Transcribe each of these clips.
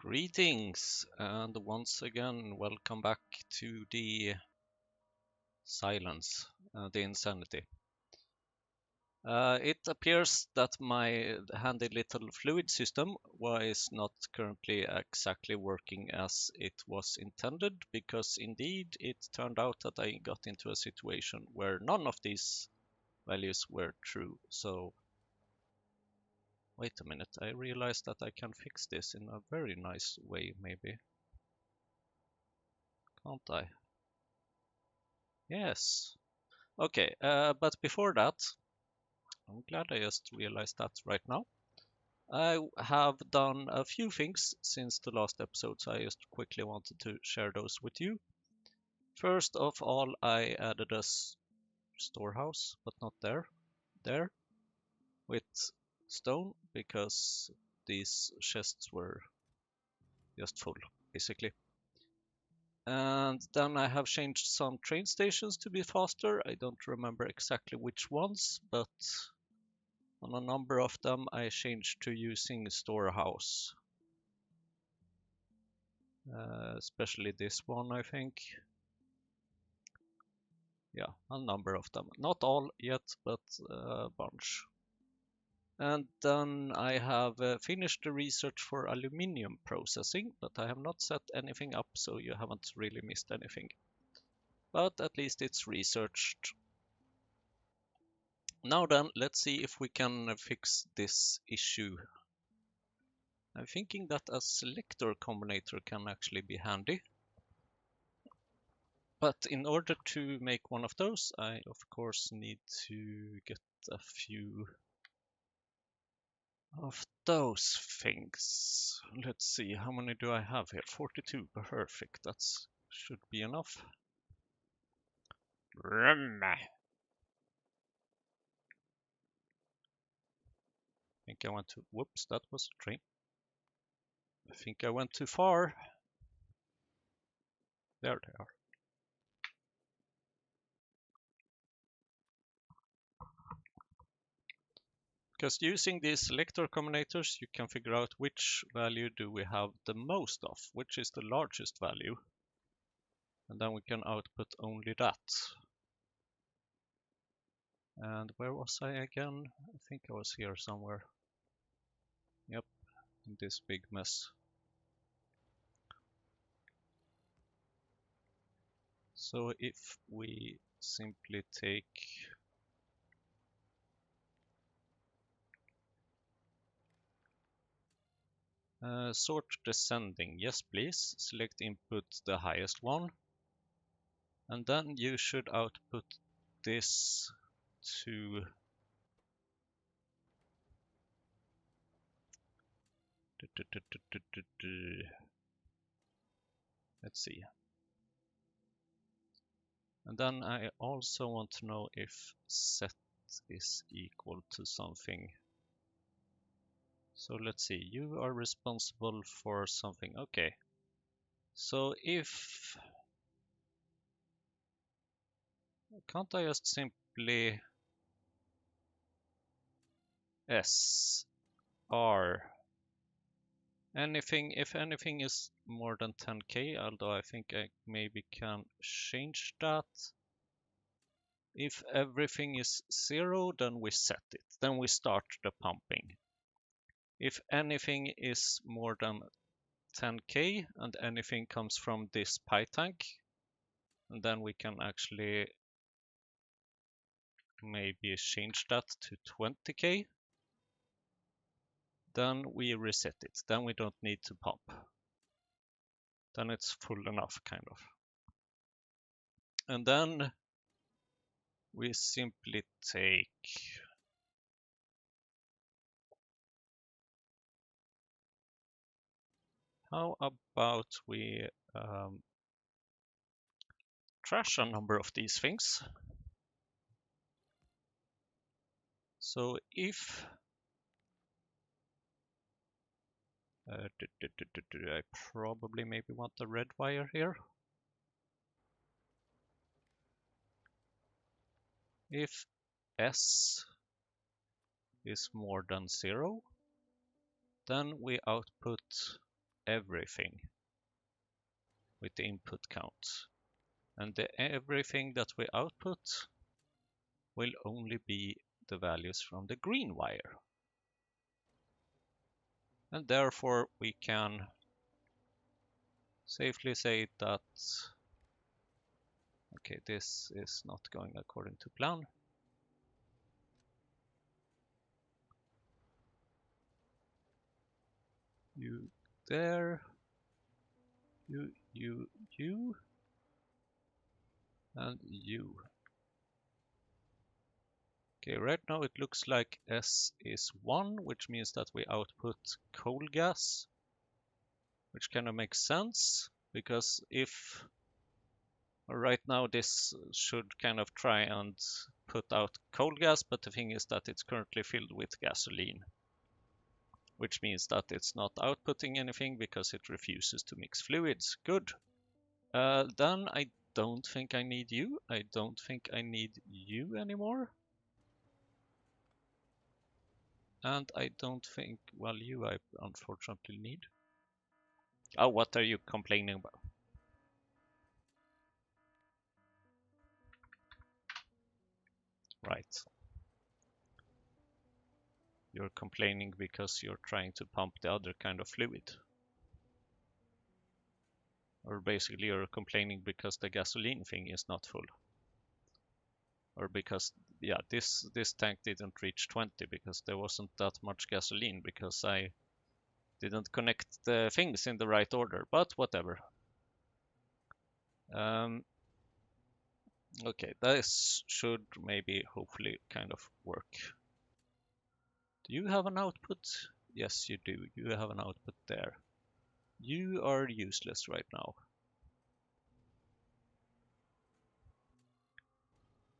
Greetings, and once again, welcome back to the silence, the insanity. It appears that my handy little fluid system is not currently exactly working as it was intended, because indeed it turned out that I got into a situation where none of these values were true. So, wait a minute, I realized that I can fix this in a very nice way, maybe. Can't I? Yes. Okay, but before that, I'm glad I just realized that right now. I have done a few things since the last episode, so I just quickly wanted to share those with you. First of all, I added a storehouse, but not there, with stone, because these chests were just full, basically. And then I have changed some train stations to be faster. I don't remember exactly which ones, but on a number of them I changed to using storehouse. Especially this one, I think. Yeah, a number of them. Not all yet, but a bunch. And then I have finished the research for aluminium processing, but I have not set anything up, so you haven't really missed anything. But at least it's researched. Now then, let's see if we can fix this issue. I'm thinking that a selector combinator can actually be handy. But in order to make one of those, I of course need to get a few of those things. Let's see, how many do I have here? 42, perfect, that should be enough. I think I went too, whoops, that was a train. I think I went too far. There they are. Because using these selector combinators, you can figure out which value do we have the most of, which is the largest value. And then we can output only that. And where was I again? I think I was here somewhere. Yep, in this big mess. So if we simply take sort descending, yes please, select input the highest one, and then you should output this to let's see. And then I also want to know if set is equal to something. So let's see, you are responsible for something. Okay. So if... Can't I just simply S R anything, if anything is more than 10k, although I think I maybe can change that. If everything is 0, then we set it, then we start the pumping. If anything is more than 10k and anything comes from this PyTank, and then we can actually maybe change that to 20k. Then we reset it, then we don't need to pump. Then it's full enough, kind of. And then we simply take how about we trash a number of these things. So if I probably maybe want the red wire here. If S is more than 0, then we output everything with the input count. And the everything that we output will only be the values from the green wire. And therefore we can safely say that, okay, this is not going according to plan. You there, you, and you. Okay, right now it looks like S is 1, which means that we output coal gas, which kind of makes sense, because if right now this should kind of try and put out coal gas, but the thing is that it's currently filled with gasoline, which means that it's not outputting anything because it refuses to mix fluids. Good. Then I don't think I need you. I don't think I need you anymore. And I don't think, well, you I unfortunately need. Oh, what are you complaining about? Right. You're complaining because you're trying to pump the other kind of fluid. Or basically you're complaining because the gasoline thing is not full. Or because, yeah, this tank didn't reach 20 because there wasn't that much gasoline because I didn't connect the things in the right order, but whatever. Okay, this should maybe hopefully kind of work. Do you have an output? Yes, you do. You have an output there. You are useless right now.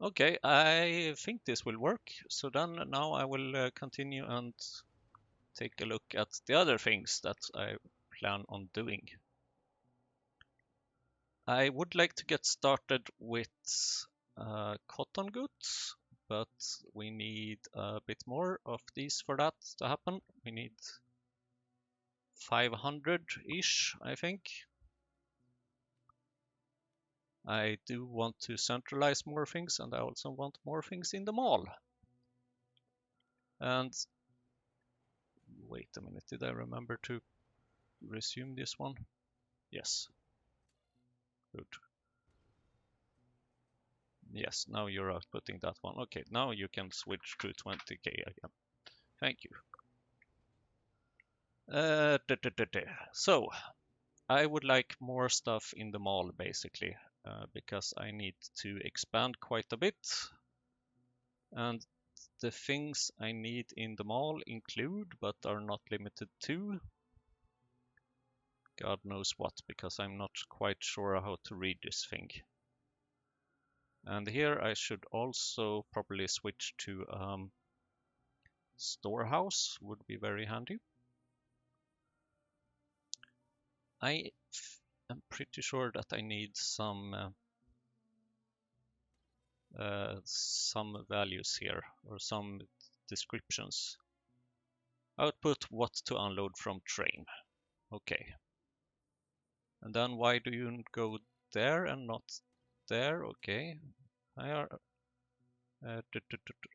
Okay, I think this will work. So then now I will continue and take a look at the other things that I plan on doing. I would like to get started with cotton goods, but we need a bit more of these for that to happen. We need 500-ish, I think. I do want to centralize more things, and I also want more things in the mall. And wait a minute, did I remember to resume this one? Yes. Good. Yes, now you're outputting that one. Okay, now you can switch to 20k again. Thank you. So, I would like more stuff in the mall, basically, because I need to expand quite a bit. And the things I need in the mall include, but are not limited to, God knows what, because I'm not quite sure how to read this thing. And here I should also probably switch to storehouse, would be very handy. I am pretty sure that I need some values here, or some descriptions. Output what to unload from train. Okay. And then why do you go there and not there? Okay.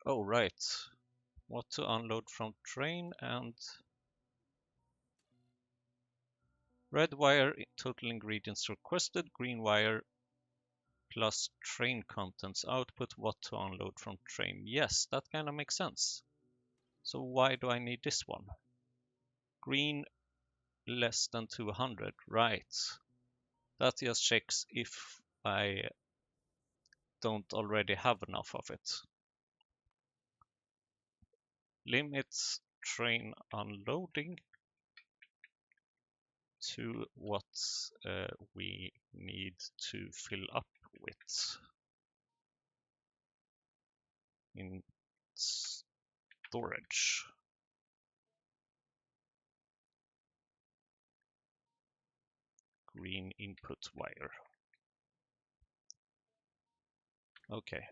Oh, right. What to unload from train and red wire total ingredients requested, green wire plus train contents output what to unload from train. Yes, that kind of makes sense. So why do I need this one? Green less than 200, right. That just checks if I don't already have enough of it. Limits train unloading to what we need to fill up with in storage. Green input wire. Okay.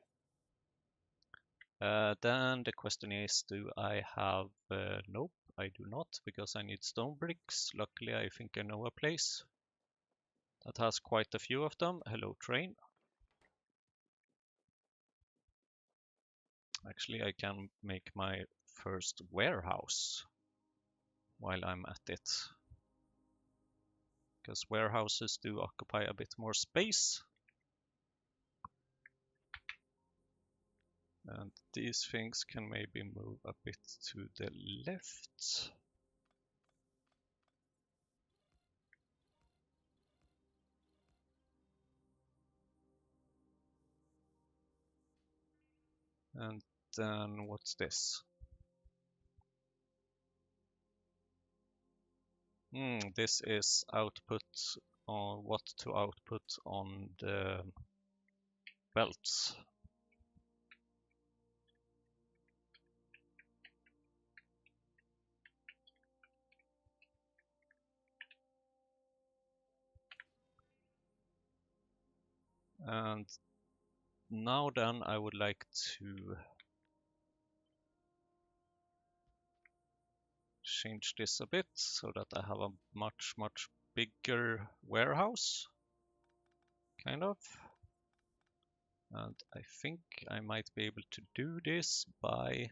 Then the question is, do I have... nope, I do not, because I need stone bricks. Luckily, I think I know a place that has quite a few of them. Hello, train. Actually, I can make my first warehouse while I'm at it, because warehouses do occupy a bit more space. And these things can maybe move a bit to the left. And then what's this? This is output on what to output on the belts. And now then I would like to change this a bit so that I have a much bigger warehouse, kind of. And I think I might be able to do this by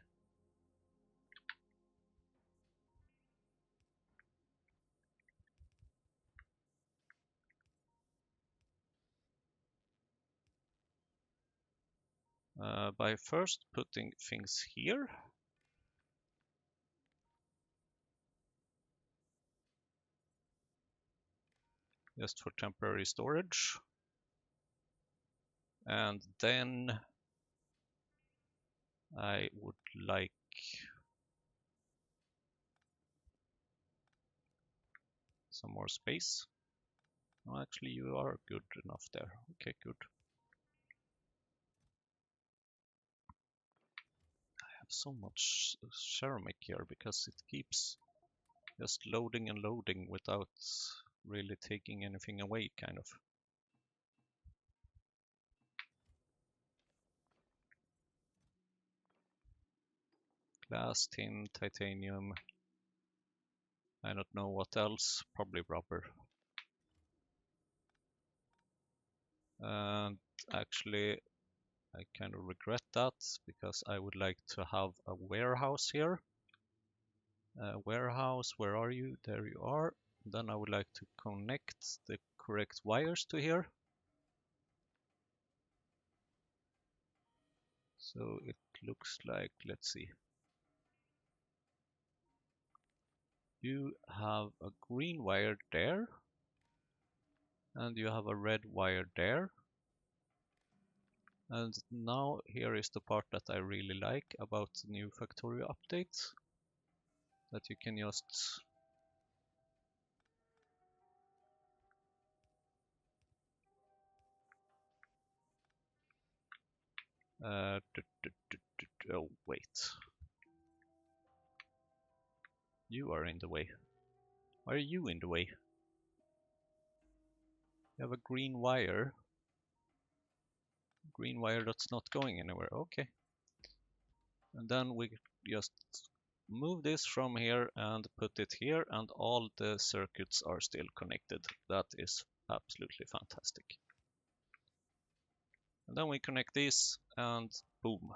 first putting things here. Just for temporary storage. And then I would like some more space. Oh, actually, you are good enough there. Okay, good. I have so much ceramic here because it keeps just loading and loading without really taking anything away, kind of. Glass, tin, titanium. I don't know what else. Probably rubber. And actually, I kind of regret that because I would like to have a warehouse here. Warehouse, where are you? There you are. Then I would like to connect the correct wires to here. So it looks like, let's see. You have a green wire there. And you have a red wire there. And now here is the part that I really like about the new Factorio update. That you can just oh wait. You are in the way. Why are you in the way? You have a green wire. Green wire that's not going anywhere. Okay. And then we just move this from here and put it here, and all the circuits are still connected. That is absolutely fantastic. And then we connect these and boom.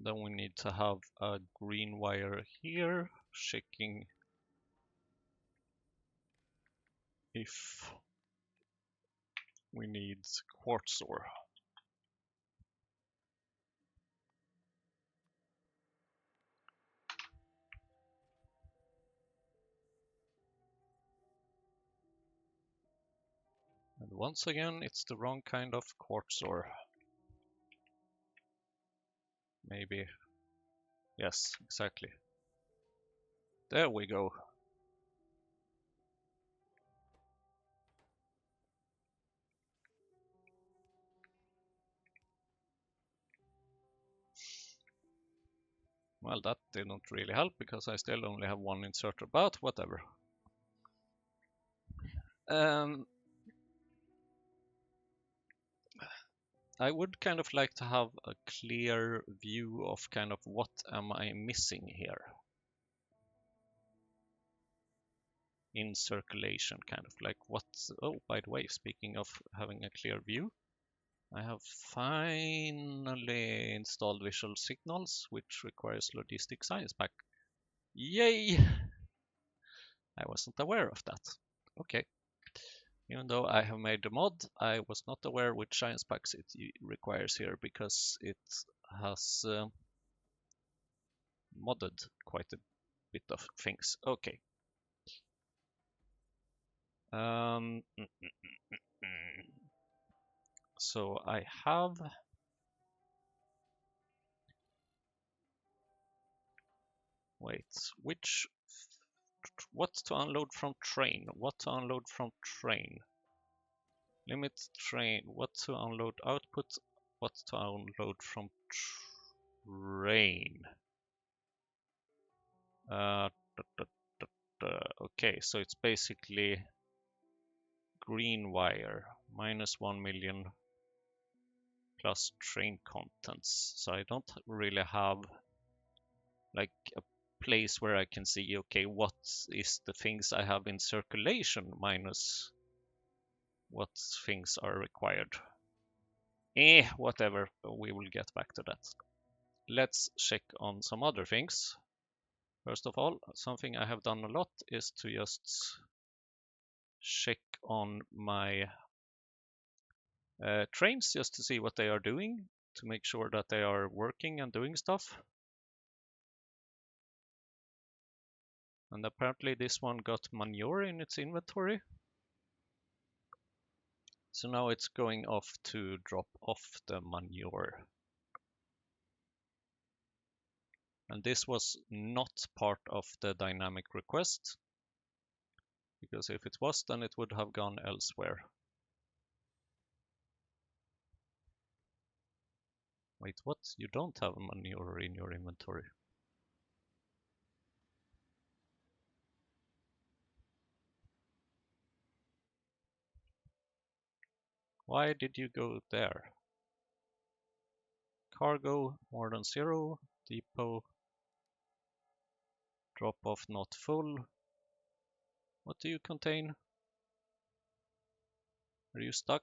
Then we need to have a green wire here, checking if we need quartz ore. And once again, it's the wrong kind of quartz ore. Maybe. Yes, exactly. There we go. Well, that didn't really help because I still only have one inserter, but whatever. I would kind of like to have a clear view of kind of what am I missing here in circulation, kind of like what's, oh, by the way, speaking of having a clear view, I have finally installed visual signals, which requires logistic science pack. Yay! I wasn't aware of that. Okay. Even though I have made the mod, I was not aware which science packs it requires here because it has modded quite a bit of things. Okay. So I have what to unload from train? What to unload from train? Limit train. What to unload output? What to unload from train? Okay, so it's basically green wire minus 1 million plus train contents. So I don't really have like a place where I can see, okay, what is the things I have in circulation minus what things are required. Whatever, we will get back to that. Let's check on some other things. First of all, something I have done a lot is to just check on my trains just to see what they are doing, to make sure that they are working and doing stuff. And apparently this one got manure in its inventory. So now it's going off to drop off the manure. And this was not part of the dynamic request, because if it was, then it would have gone elsewhere. Wait, what? You don't have manure in your inventory? Why did you go there? Cargo more than 0, depot drop off not full. What do you contain? Are you stuck?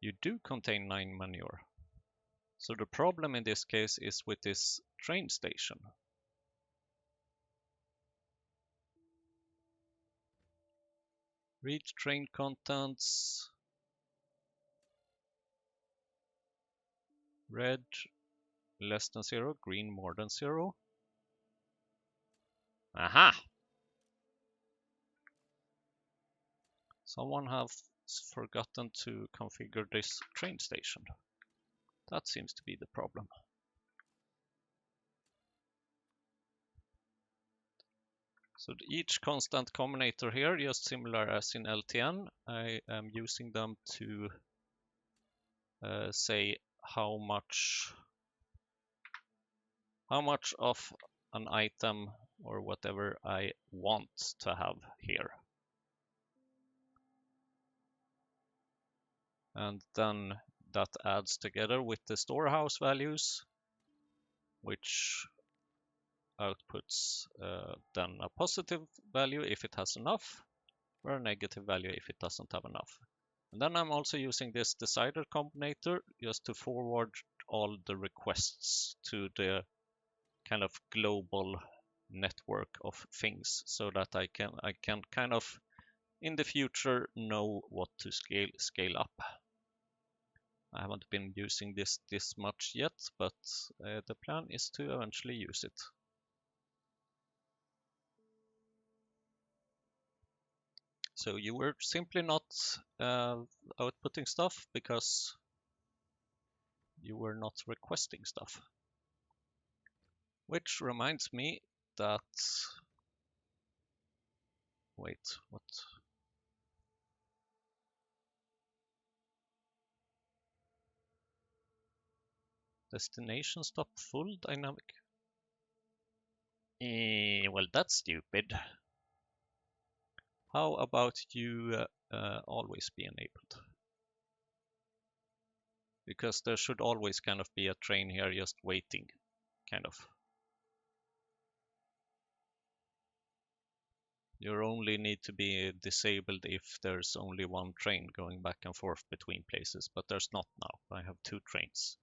You do contain 9 manure. So the problem in this case is with this train station. Read train contents. Red less than 0, green more than 0. Aha! Someone has forgotten to configure this train station. That seems to be the problem. So each constant combinator here, just similar as in LTN, I am using them to say how much of an item or whatever I want to have here. And then that adds together with the storehouse values, which outputs then a positive value if it has enough, or a negative value if it doesn't have enough. And then I'm also using this decider combinator just to forward all the requests to the kind of global network of things, so that I can kind of in the future know what to scale up. I haven't been using this much yet, but the plan is to eventually use it. So you were simply not outputting stuff because you were not requesting stuff. Which reminds me that, wait, what? Destination stop full dynamic. Well, that's stupid. How about you always be enabled? Because there should always kind of be a train here just waiting, kind of. You only need to be disabled if there's only one train going back and forth between places, but there's not now. I have two trains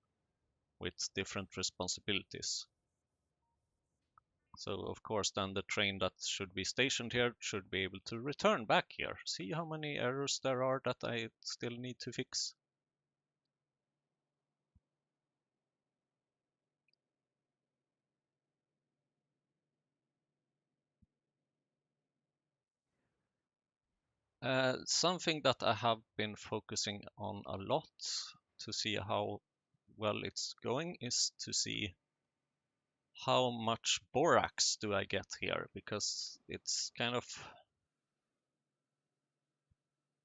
with different responsibilities. So of course then the train that should be stationed here should be able to return back here. See how many errors there are that I still need to fix. Something that I have been focusing on a lot to see how well it's going is to see how much borax do I get here, because it's kind of,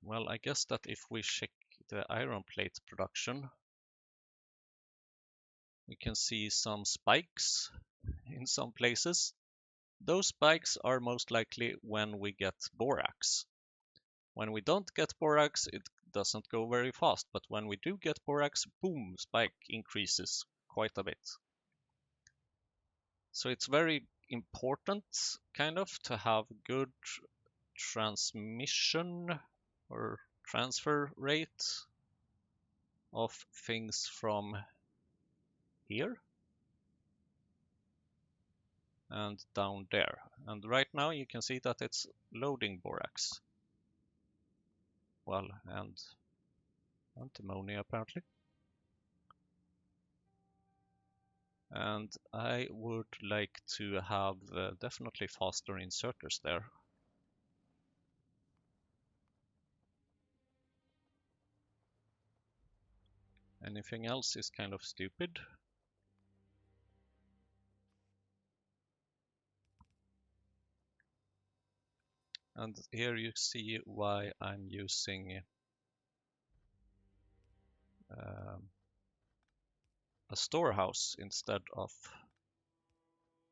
well, I guess that if we check the iron plate production, we can see some spikes in some places. Those spikes are most likely when we get borax. When we don't get borax, it doesn't go very fast, but when we do get borax, boom, spike increases quite a bit. So it's very important kind of to have good transmission or transfer rate of things from here and down there. And right now you can see that it's loading borax. Well, and antimony apparently. And I would like to have definitely faster inserters there. Anything else is kind of stupid. And here you see why I'm using a storehouse instead of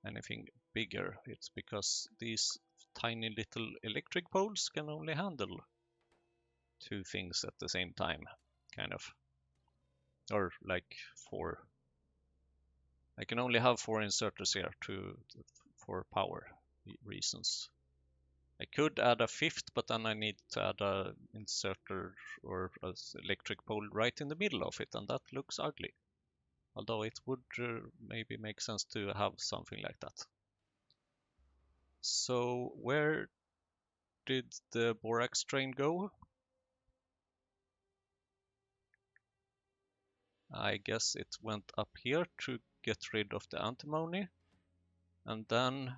anything bigger. It's because these tiny little electric poles can only handle two things at the same time, kind of. Or like four. I can only have four inserters here for power reasons. I could add a fifth, but then I need to add a inserter or an electric pole right in the middle of it, and that looks ugly. Although it would maybe make sense to have something like that. So where did the borax train go? I guess it went up here to get rid of the antimony, and then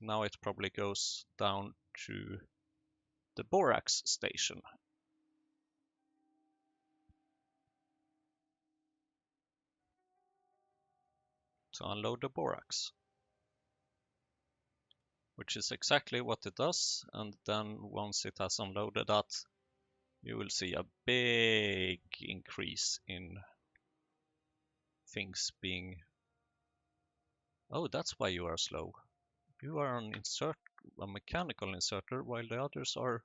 now it probably goes down to the borax station to unload the borax, which is exactly what it does. And then once it has unloaded that, you will see a big increase in things being... Oh, that's why you are slow. You are a mechanical inserter, while the others are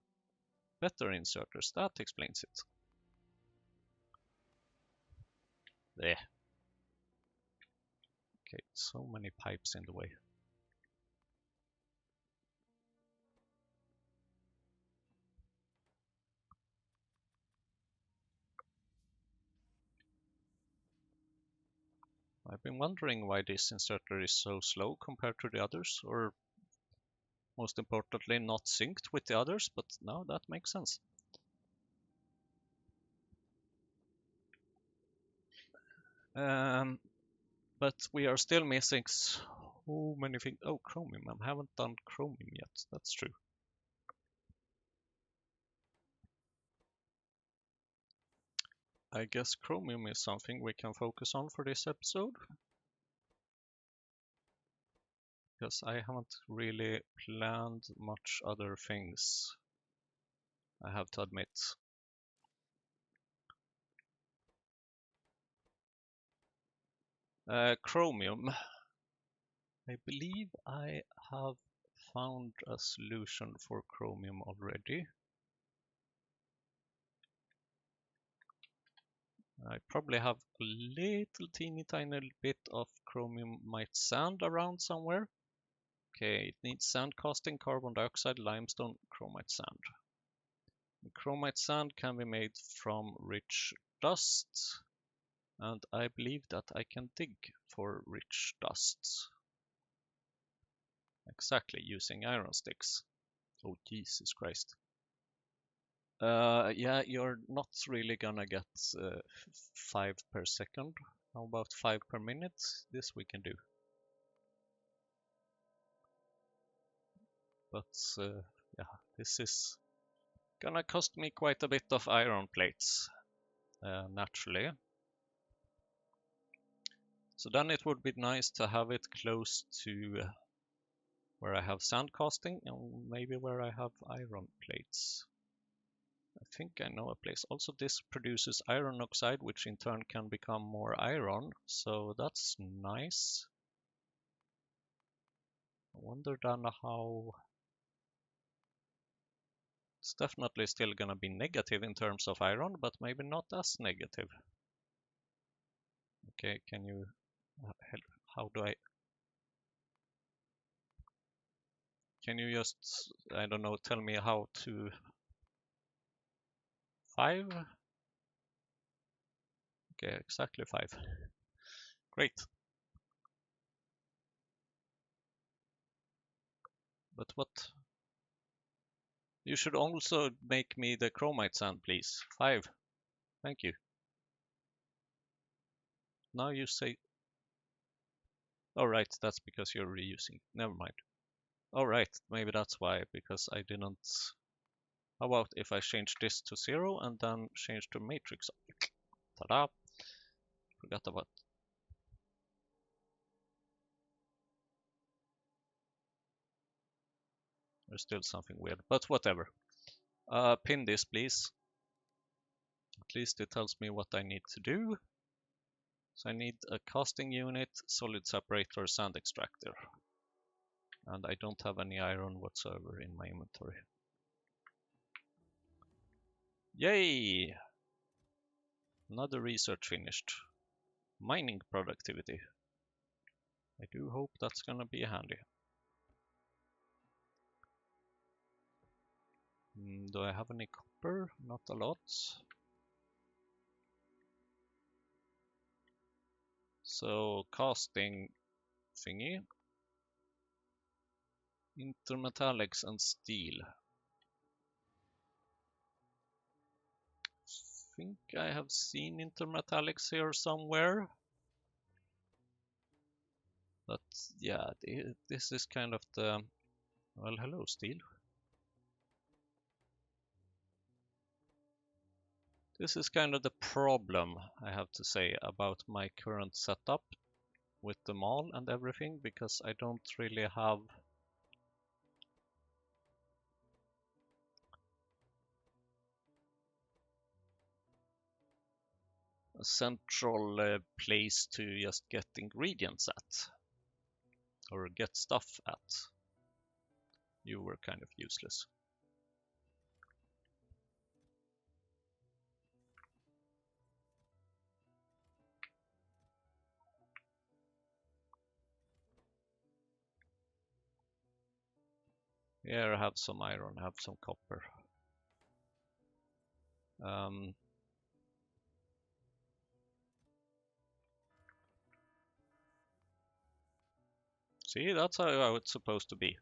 better inserters. That explains it. There. Okay, so many pipes in the way. I've been wondering why this inserter is so slow compared to the others, or most importantly, not synced with the others, but now that makes sense. But we are still missing so many things. Oh, chromium. I haven't done chromium yet. That's true. I guess chromium is something we can focus on for this episode, because I haven't really planned much other things, I have to admit. Chromium. I believe I have found a solution for chromium already. I probably have a little teeny tiny bit of chromium white sand around somewhere. Okay, it needs sand casting, carbon dioxide, limestone, chromite sand. The chromite sand can be made from rich dust, and I believe that I can dig for rich dusts. Exactly, using iron sticks. Oh, Jesus Christ. Yeah, you're not really gonna get 5 per second. How about 5 per minute? This we can do. But yeah, this is gonna cost me quite a bit of iron plates, naturally. So then it would be nice to have it close to where I have sand casting and maybe where I have iron plates. I think I know a place. Also, this produces iron oxide, which in turn can become more iron, so that's nice. I wonder then how... It's definitely still gonna be negative in terms of iron, but maybe not as negative. Okay, can you help? How do I... Can you just, I don't know, tell me how to... 5? Okay, exactly 5. Great. But what? You should also make me the chromite sand, please. 5. Thank you. Now you say... Oh, right, that's because you're reusing. Never mind. Oh, right, maybe that's why, because I didn't... How about if I change this to 0 and then change to matrix? Ta-da! Forgot about... There's still something weird, but whatever. Pin this, please. At least it tells me what I need to do. So I need a casting unit, solid separator, sand extractor. And I don't have any iron whatsoever in my inventory. Yay! Another research finished. Mining productivity. I do hope that's gonna be handy. Do I have any copper? Not a lot. So casting thingy. Intermetallics and steel. Think I have seen intermetallics here somewhere. But yeah, this is kind of the... Well, hello, steel. This is kind of the problem, I have to say, about my current setup with the mall and everything, because I don't really have a central place to just get ingredients at, or get stuff at. You were kind of useless. Here I have some iron, I have some copper. See, that's how it's supposed to be.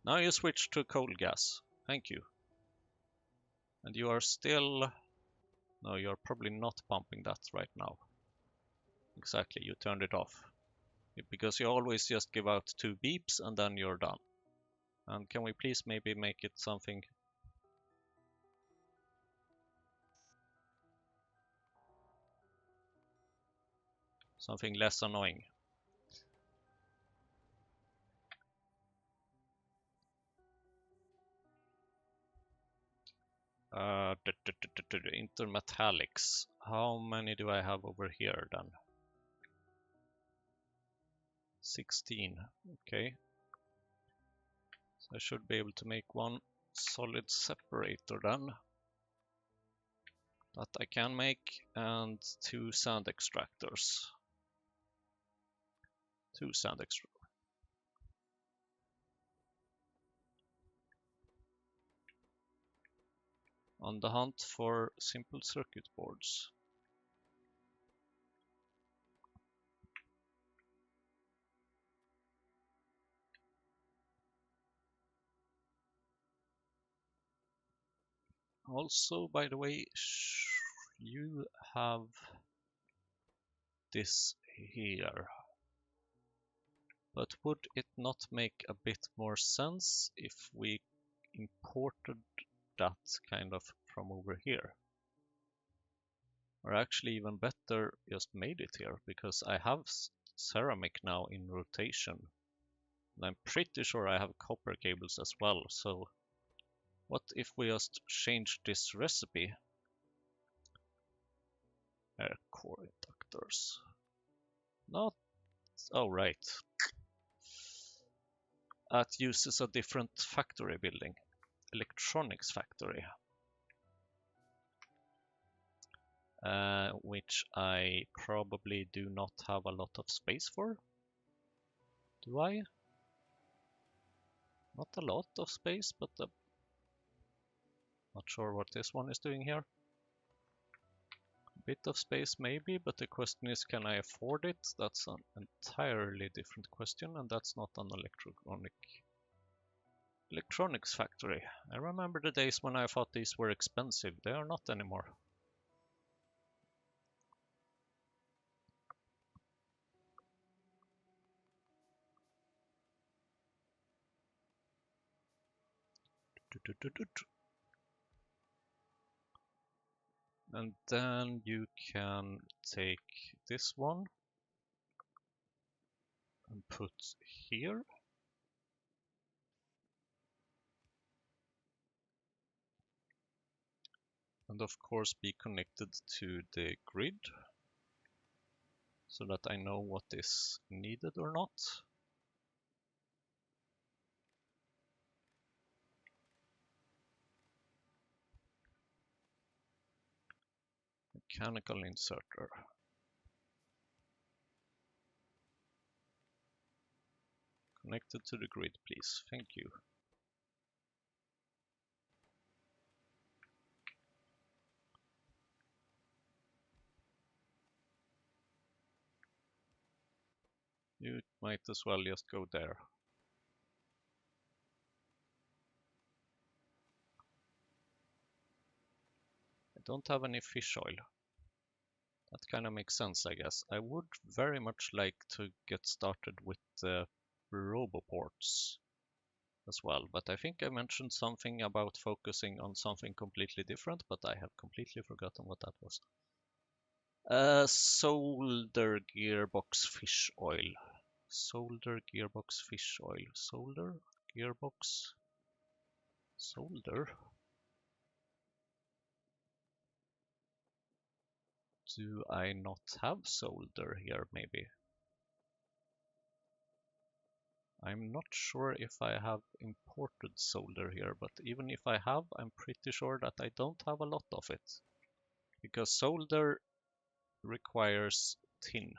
Now you switch to coal gas. Thank you. And you are still... No, you're probably not pumping that right now. Exactly, you turned it off. Because you always just give out 2 beeps and then you're done. And can we please maybe make it something... something less annoying? Intermetallics. How many do I have over here then? 16. Okay. So I should be able to make one solid separator then. That I can make, and 2 sand extractors. 2 sand extractors. On the hunt for simple circuit boards. Also, by the way, you have this here. But would it not make a bit more sense if we imported that kind of from over here? Or actually even better, just made it here, because I have ceramic now in rotation. And I'm pretty sure I have copper cables as well, so what if we just change this recipe? Air core inductors. Not, oh right. That uses a different factory building. Electronics factory. Which I probably do not have a lot of space for. Do I? Not a lot of space, but not sure what this one is doing here. A bit of space maybe, but the question is, can I afford it? That's an entirely different question, and that's not an electronics factory. I remember the days when I thought these were expensive. They are not anymore. And then you can take this one and put here. And of course be connected to the grid so that I know what is needed or not. Mechanical inserter. Connected to the grid, please. Thank you. You might as well just go there. I don't have any fish oil. That kind of makes sense, I guess. I would very much like to get started with the roboports as well, but I think I mentioned something about focusing on something completely different, but I have completely forgotten what that was. Solder gearbox fish oil. Solder gearbox fish oil. Solder gearbox. Solder. Do I not have solder here, maybe? I'm not sure if I have imported solder here, but even if I have, I'm pretty sure that I don't have a lot of it. Because solder requires tin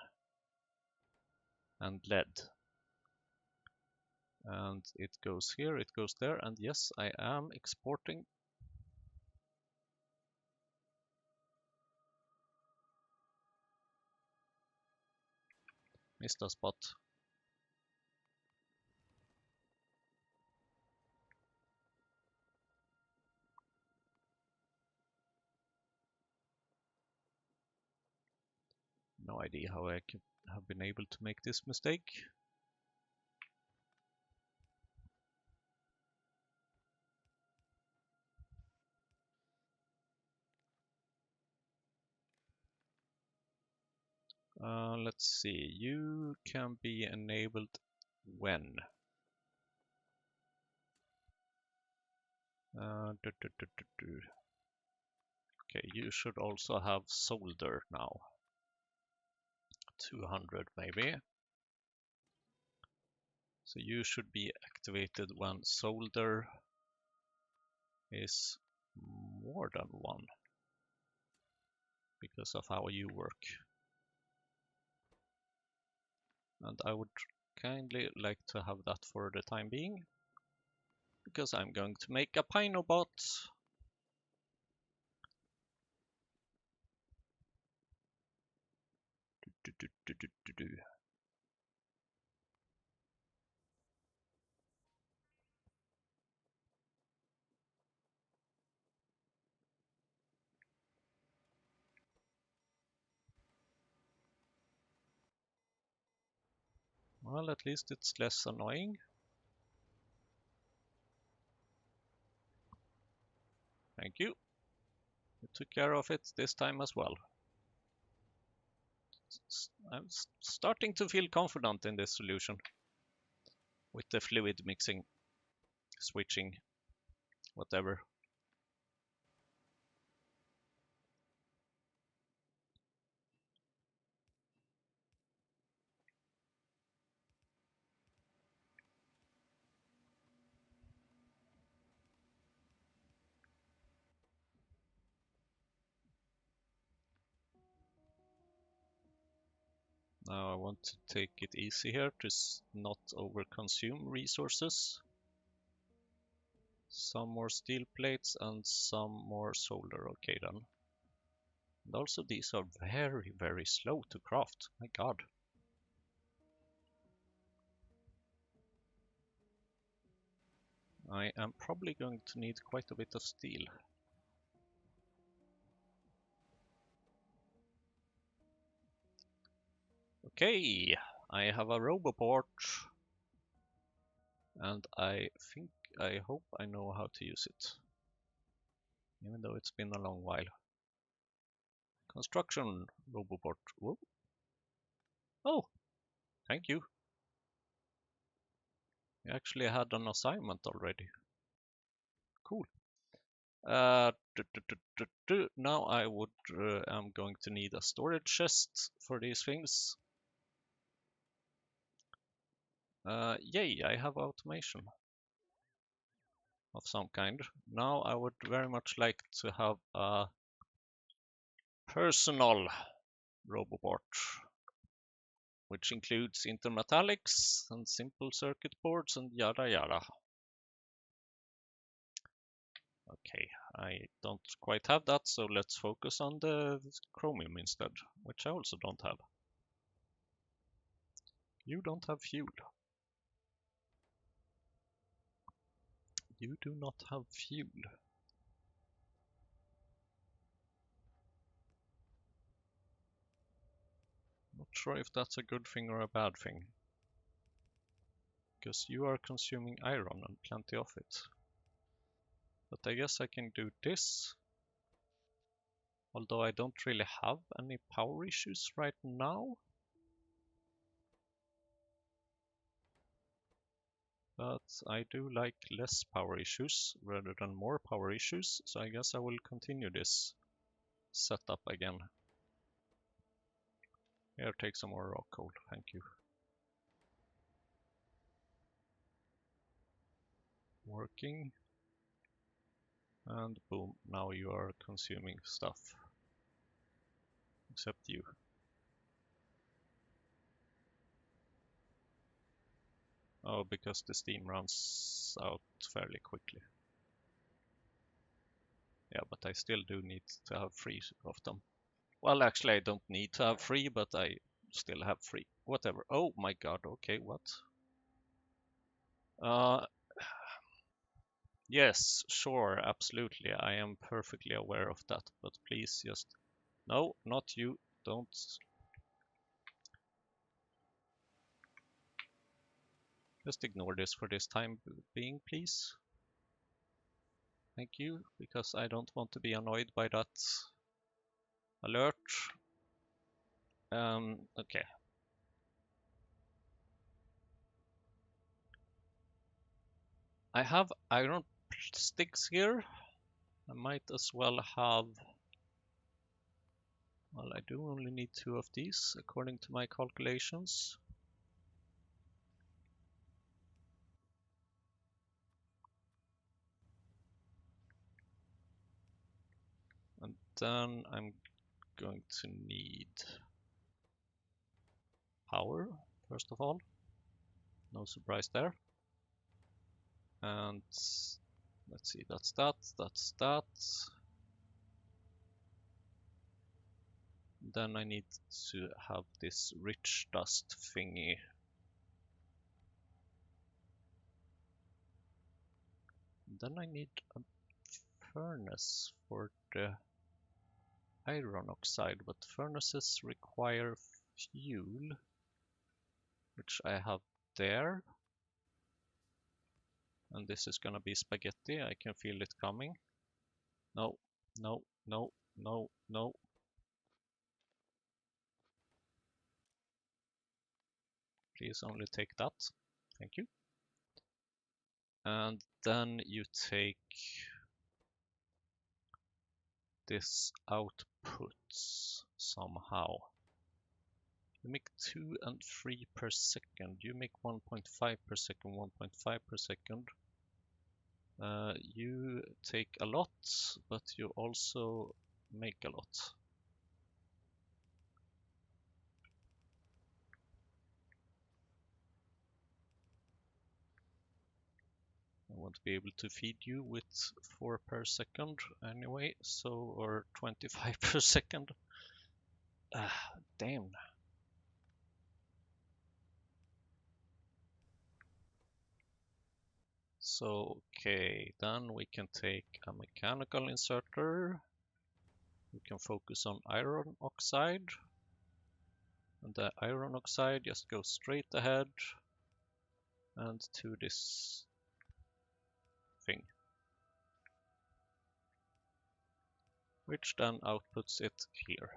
and lead. And it goes here, it goes there, and yes, I am exporting. Missed a spot. No idea how I could have been able to make this mistake. Let's see, you can be enabled when? Okay, you should also have solder now. 200 maybe. So you should be activated when solder is more than 1 because of how you work. And I would kindly like to have that for the time being because I'm going to make a Pinobot. Well, at least it's less annoying. Thank you. You took care of it this time as well. I'm starting to feel confident in this solution with the fluid mixing, switching, whatever. Now I want to take it easy here to not over-consume resources. Some more steel plates and some more solder. Okay then. And also these are very, very slow to craft. My god. I am probably going to need quite a bit of steel. Okay, I have a Roboport. And I hope I know how to use it. Even though it's been a long while. Construction Roboport. Whoa. Oh, thank you. You actually had an assignment already. Cool. Now I would am going to need a storage chest for these things. Yay, I have automation of some kind. Now I would very much like to have a personal Roboport, which includes intermetallics and simple circuit boards and yada yada. Okay, I don't quite have that, so let's focus on the chromium instead, which I also don't have. You don't have fuel. You do not have fuel. Not sure if that's a good thing or a bad thing. Because you are consuming iron and plenty of it. But I guess I can do this. Although I don't really have any power issues right now. But I do like less power issues rather than more power issues, so I guess I will continue this setup again. Here, take some more raw coal, thank you. Working. And boom, now you are consuming stuff. Except you. Oh, because the steam runs out fairly quickly. Yeah, but I still do need to have 3 of them. Well, actually, I don't need to have 3, but I still have 3. Whatever. Oh my god, okay, what? Yes, sure, absolutely. I am perfectly aware of that, but please just... No, not you. Don't... Just ignore this for this time being, please. Thank you, because I don't want to be annoyed by that alert. Okay. I have iron sticks here. I might as well have... Well, I do only need 2 of these, according to my calculations. then I'm going to need power, first of all. No surprise there. And let's see, that's that. Then I need to have this rich dust thingy. Then I need a furnace for the iron oxide, but furnaces require fuel, which I have there. And this is gonna be spaghetti. I can feel it coming. No, no, no, no, no. Please only take that. Thank you. And then you take this output somehow. You make 2 and 3 per second. You make 1.5 per second, 1.5 per second. You take a lot, but you also make a lot. I want to be able to feed you with 4 per second anyway, so, or 25 per second. Damn. So, okay, then we can take a mechanical inserter. We can focus on iron oxide. And the iron oxide just goes straight ahead and to this thing, which then outputs it here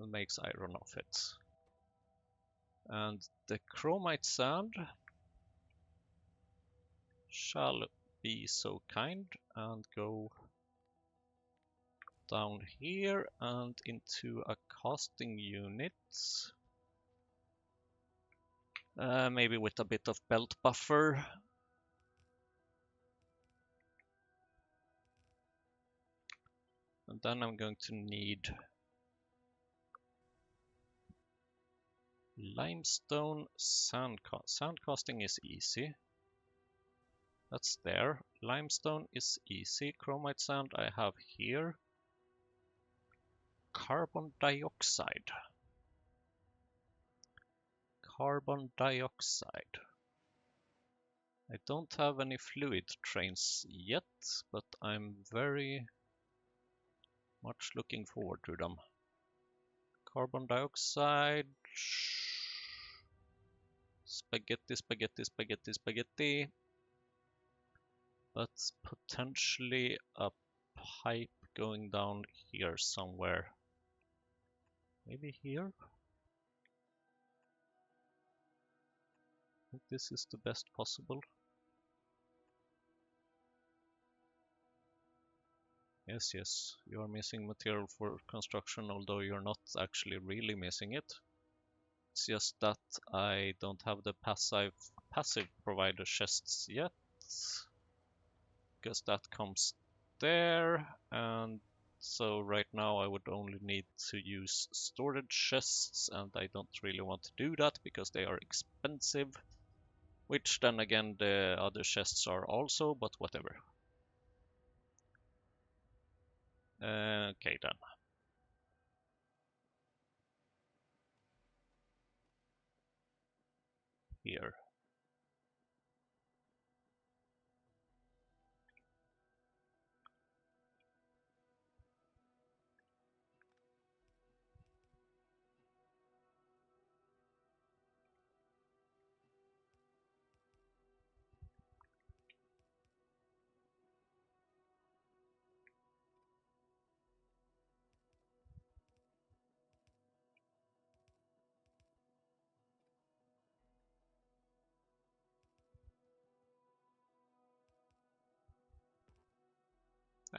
and makes iron of it. And the chromite sand shall be so kind and go down here and into a casting unit. Maybe with a bit of belt buffer. And then I'm going to need limestone sand. Sand casting is easy. That's there. Limestone is easy. Chromite sand I have here. Carbon dioxide. Carbon dioxide. I don't have any fluid trains yet, but I'm very much looking forward to them. Carbon dioxide. Spaghetti, spaghetti, spaghetti, spaghetti. But potentially a pipe going down here somewhere. Maybe here? I think this is the best possible. Yes, yes, you are missing material for construction, although you're not actually really missing it. It's just that I don't have the passive provider chests yet, because that comes there, and so right now I would only need to use storage chests, and I don't really want to do that because they are expensive, which then again the other chests are also, but whatever. Okay then. Here.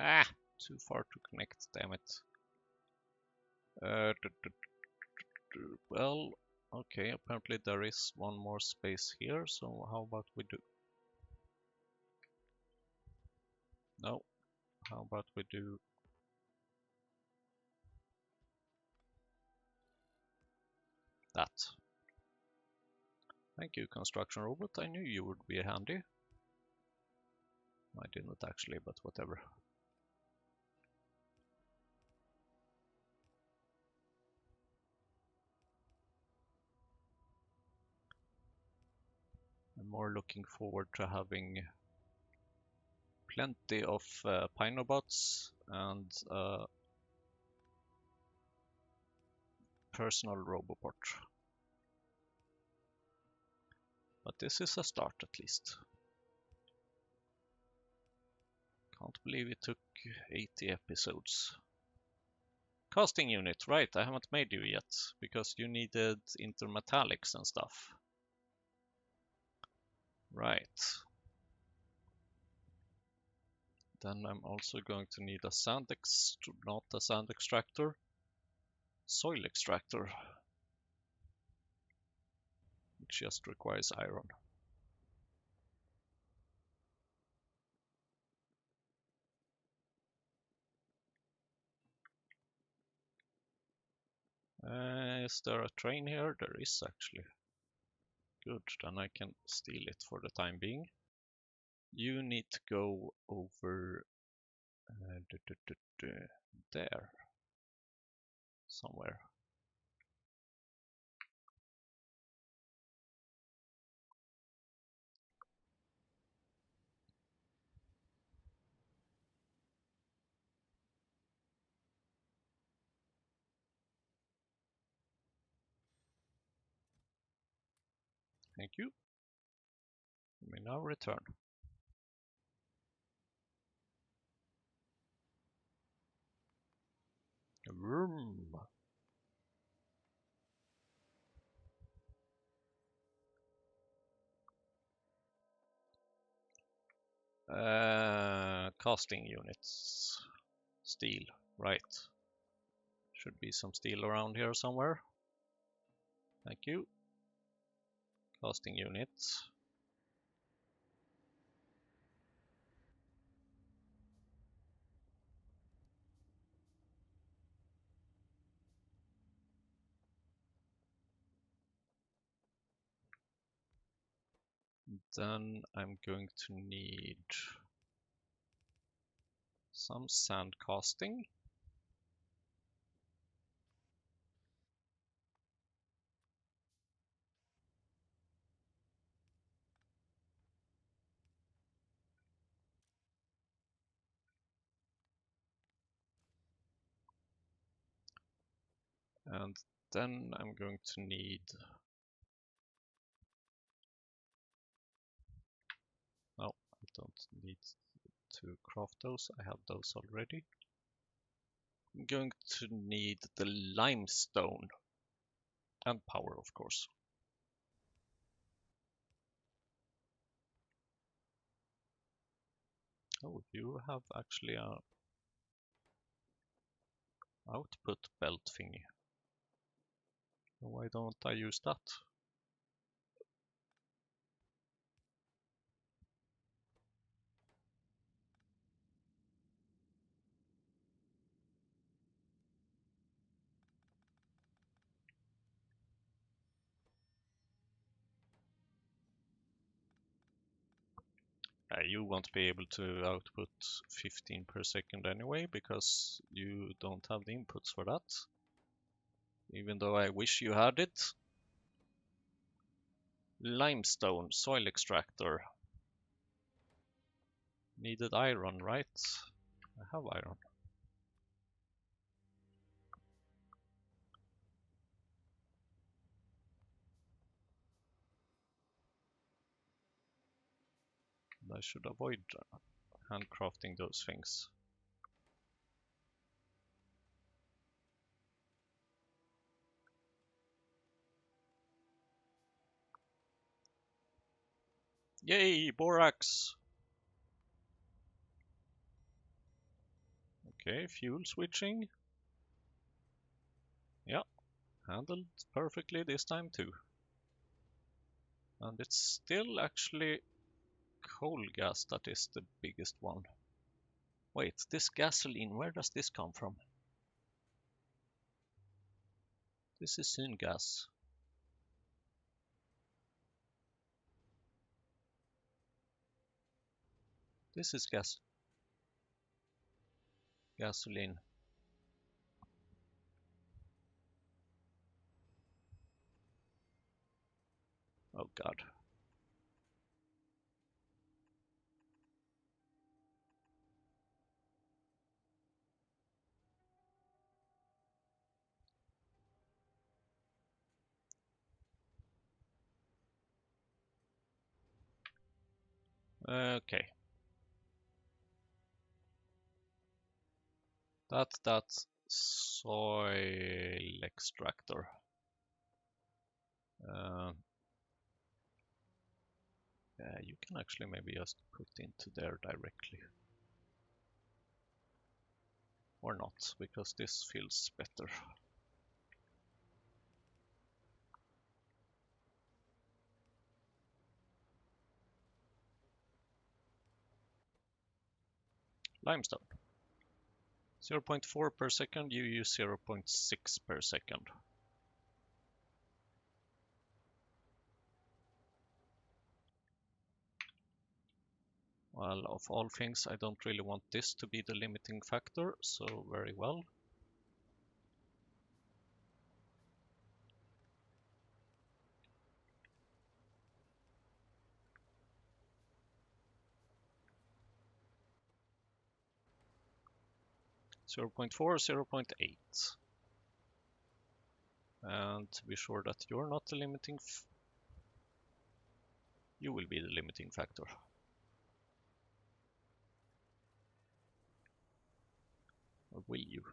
Ah, too far to connect, damn it. Well, okay, apparently there is one more space here, so how about we do? No, How about we do that? Thank you, construction robot. I knew you would be handy. I didn't actually, but whatever. I'm more looking forward to having plenty of Pinobots and personal Roboport. But this is a start at least. Can't believe it took 80 episodes. Casting unit, right, I haven't made you yet, because you needed intermetallics and stuff. Right. Then I'm also going to need a not a sand extractor, soil extractor, which just requires iron. Is there a train here? There is actually. Good, then I can steal it for the time being. You need to go over there somewhere. Thank you. You may now return. Vroom. Casting units. Steel, right. Should be some steel around here somewhere. Thank you. Casting units. Then I'm going to need some sand casting. And then I'm going to need... No, I don't need to craft those. I have those already. I'm going to need the limestone. And power, of course. Oh, you have actually a output belt thingy. Why don't I use that? You won't be able to output 15 per second anyway, because you don't have the inputs for that. Even though I wish you had it. Limestone, soil extractor. Needed iron, right? I have iron. I should avoid handcrafting those things. Yay, borax! Okay, fuel switching. Yeah, handled perfectly this time too. And it's still actually coal gas that is the biggest one. Wait, this gasoline, where does this come from? This is syngas. This is gasoline. Oh god. Okay. That's soil extractor. Yeah, you can actually maybe just put into there directly. Or not, because this feels better. Limestone. 0.4 per second, you use 0.6 per second. Well, of all things, I don't really want this to be the limiting factor, so very well. Zero 0.4, 0.8. And to be sure that you're not the limiting you will be the limiting factor. Or will you?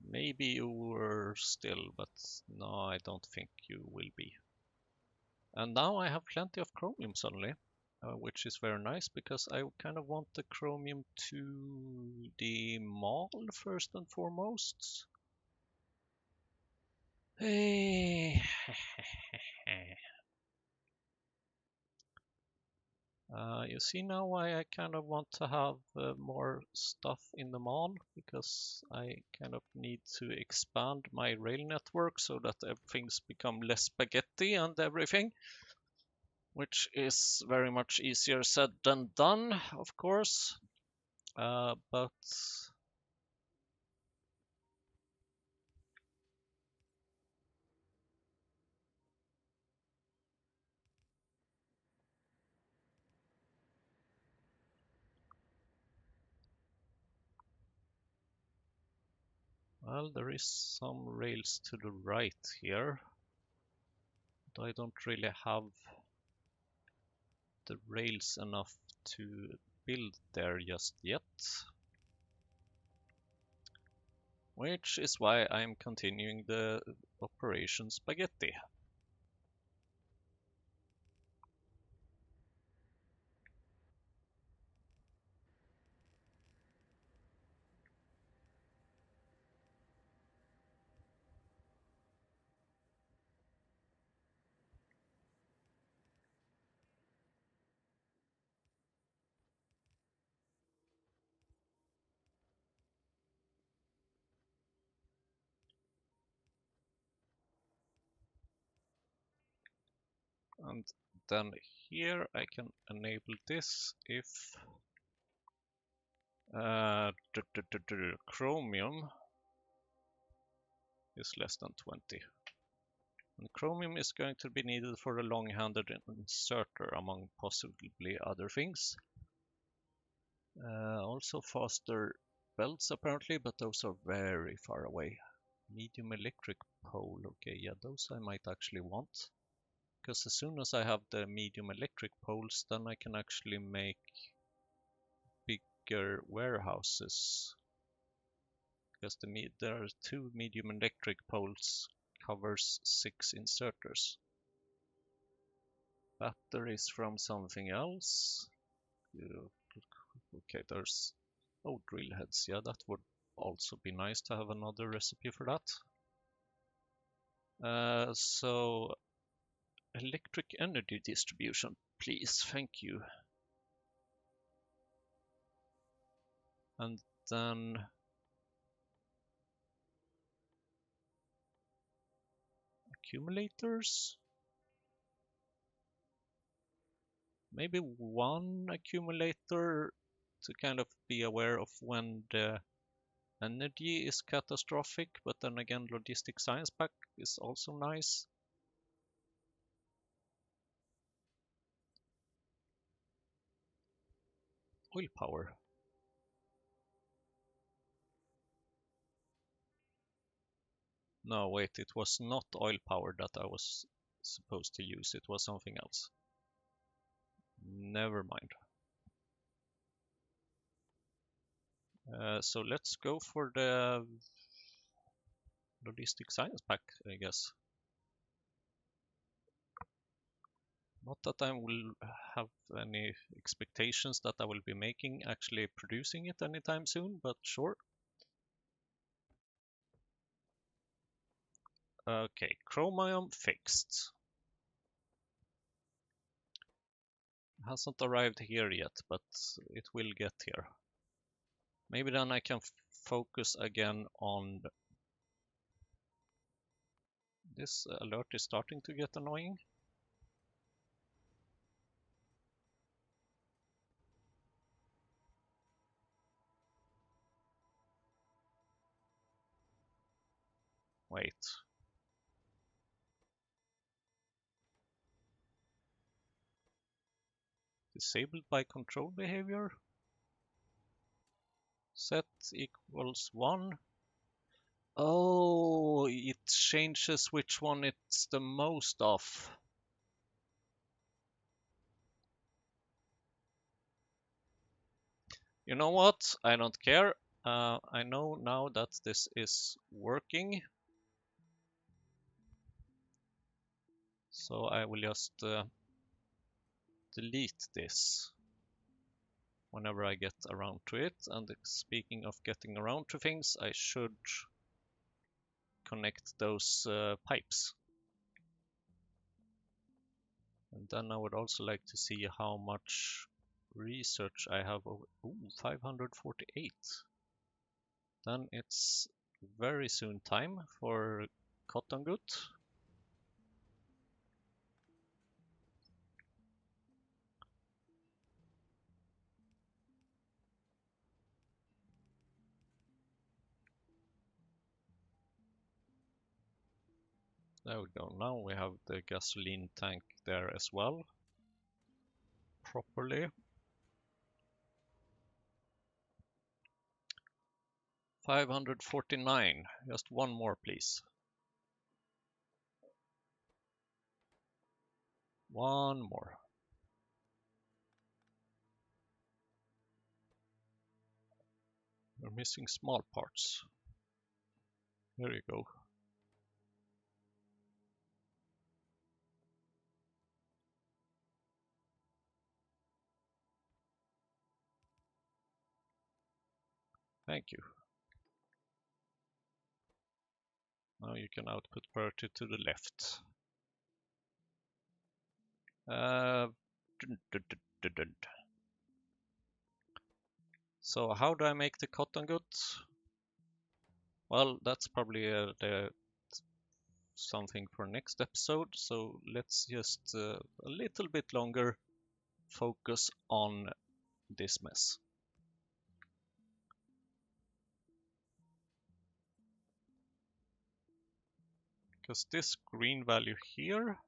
Maybe you were still, but no, I don't think you will be. And now I have plenty of chromium suddenly, which is very nice because I kind of want the chromium to the mall first and foremost. Hey. You see now why I kind of want to have more stuff in the mall, because I kind of need to expand my rail network so that things become less spaghetti and everything, which is very much easier said than done, of course. But well, there is some rails to the right here, but I don't really have the rails enough to build there just yet. Which is why I'm continuing the Operation Spaghetti. And then here I can enable this if chromium is less than 20. And chromium is going to be needed for a long-handed inserter, among possibly other things. Also faster belts apparently, but those are very far away. Medium electric pole, okay, yeah, those I might actually want. Because as soon as I have the medium electric poles, then I can actually make bigger warehouses. Because there are 2 medium electric poles covers 6 inserters. Batteries from something else. Okay, there's drill heads. Yeah, that would also be nice to have another recipe for that. So electric energy distribution, please. Thank you. And then accumulators. Maybe one accumulator to kind of be aware of when the energy is catastrophic, but then again, logistic science pack is also nice. Oil power. No, wait, it was not oil power that I was supposed to use. It was something else. Never mind. So let's go for the logistic science pack, I guess. Not that I will have any expectations that I will be making actually producing it anytime soon, but sure. Okay, chromium fixed. Hasn't arrived here yet, but it will get here. Maybe then I can focus again on this alert is starting to get annoying. Wait. Disabled by control behavior. Set equals 1. Oh, it changes which one it's the most of. You know what? I don't care. I know now that this is working. So I will just delete this whenever I get around to it. And speaking of getting around to things, I should connect those pipes. And then I would also like to see how much research I have over. Ooh, 548. Then it's very soon time for cotton good. There we go. Now we have the gasoline tank there as well. Properly. 549. Just one more, please. One more. We're missing small parts. There you go. Thank you. Now you can output parity to the left. So how do I make the cotton good? Well, that's probably something for next episode. So let's just a little bit longer focus on this mess. Because this green value here,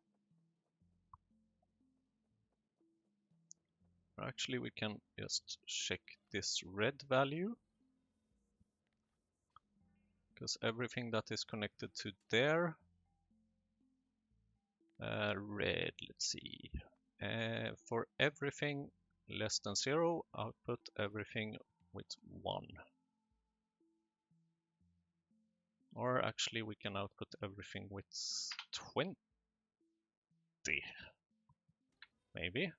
actually we can just check this red value. Because everything that is connected to there, red, let's see. For everything less than 0, output everything with 1. Or actually we can output everything with 20. Maybe.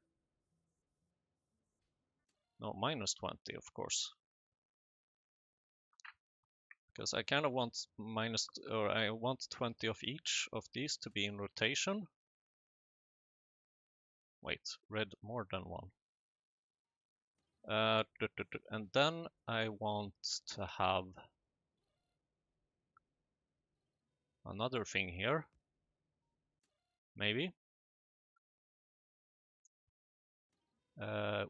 No, minus 20, of course. Because I kind of want I want 20 of each of these to be in rotation. Wait, red more than one. And then I want to have another thing here, maybe,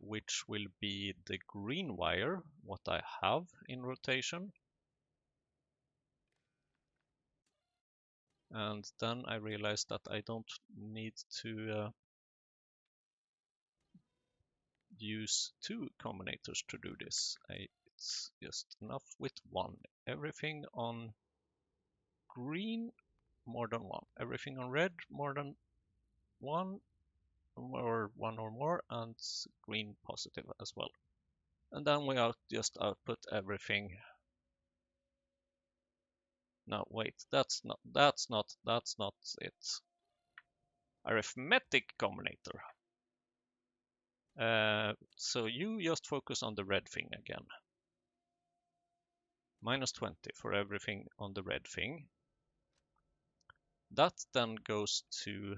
which will be the green wire, what I have in rotation. And then I realized that I don't need to use two combinators to do this. It's just enough with one. Everything on green, more than one. Everything on red, more than one, or one or more, and green positive as well. And then we just output everything. No, wait, that's not it. Arithmetic combinator. So you just focus on the red thing again. Minus 20 for everything on the red thing. That then goes to,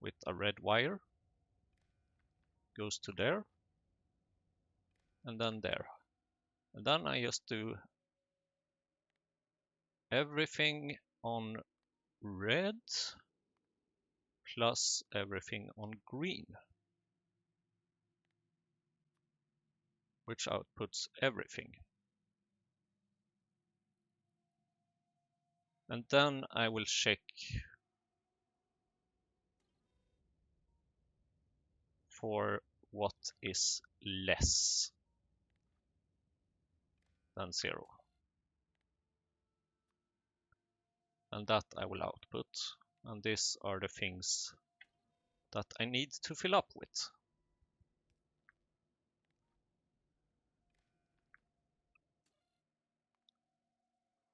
with a red wire, goes to there, and then there. And then I just do everything on red plus everything on green, which outputs everything. And then I will check for what is less than 0. And that I will output. And these are the things that I need to fill up with.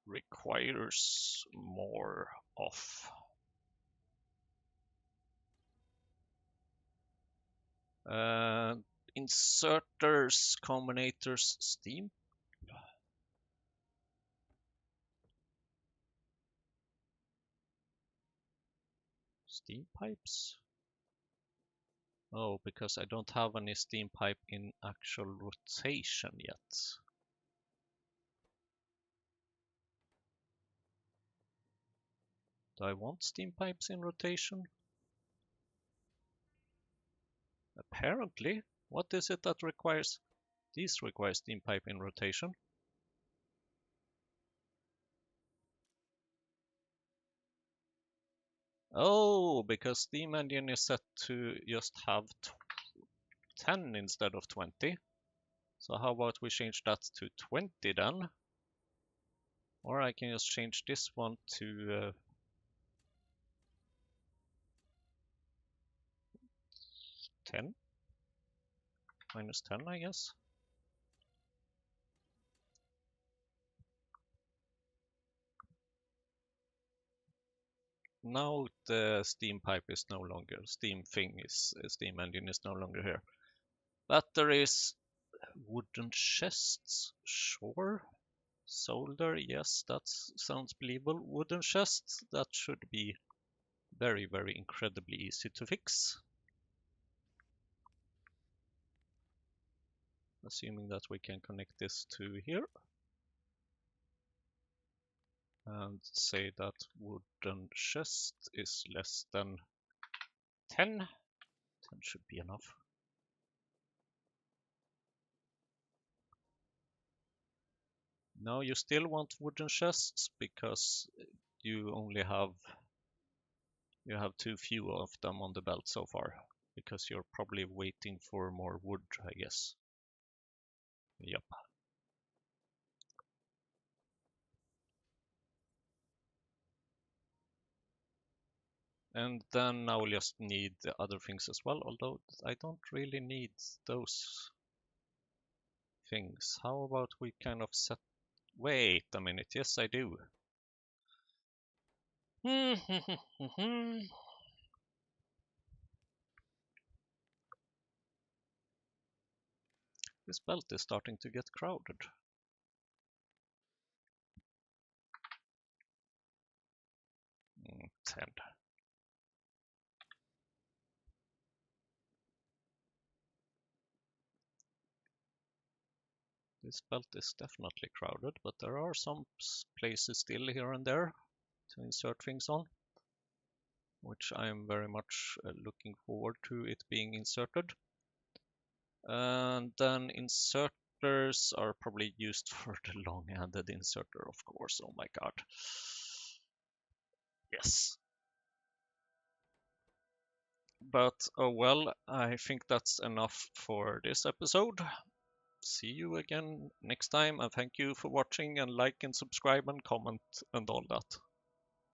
Requires more of. Inserters, combinators, steam. Steam pipes? Oh, because I don't have any steam pipe in actual rotation yet. Do I want steam pipes in rotation? Apparently. What is it that requires? These require steam pipe in rotation. Oh, because steam engine is set to just have 10 instead of 20. So how about we change that to 20 then? Or I can just change this one to 10. Minus 10, I guess. Now the steam pipe is no longer, steam engine is no longer here. Batteries, wooden chests, sure. Solder, yes, that sounds believable. Wooden chests, that should be very, very incredibly easy to fix. Assuming that we can connect this to here. And say that wooden chest is less than 10. 10 should be enough. Now you still want wooden chests because you only have too few of them on the belt so far, because you're probably waiting for more wood, I guess. Yep. And then I will just need the other things as well, although I don't really need those things. How about we kind of set... Wait a minute, yes I do. This belt is starting to get crowded. Mm, 10. This belt is definitely crowded, but there are some places still here and there to insert things on, which I am very much looking forward to it being inserted. And then inserters are probably used for the long-handed inserter, of course. Oh my god. Yes. But oh well, I think that's enough for this episode. See you again next time, and thank you for watching, and like and subscribe and comment and all that.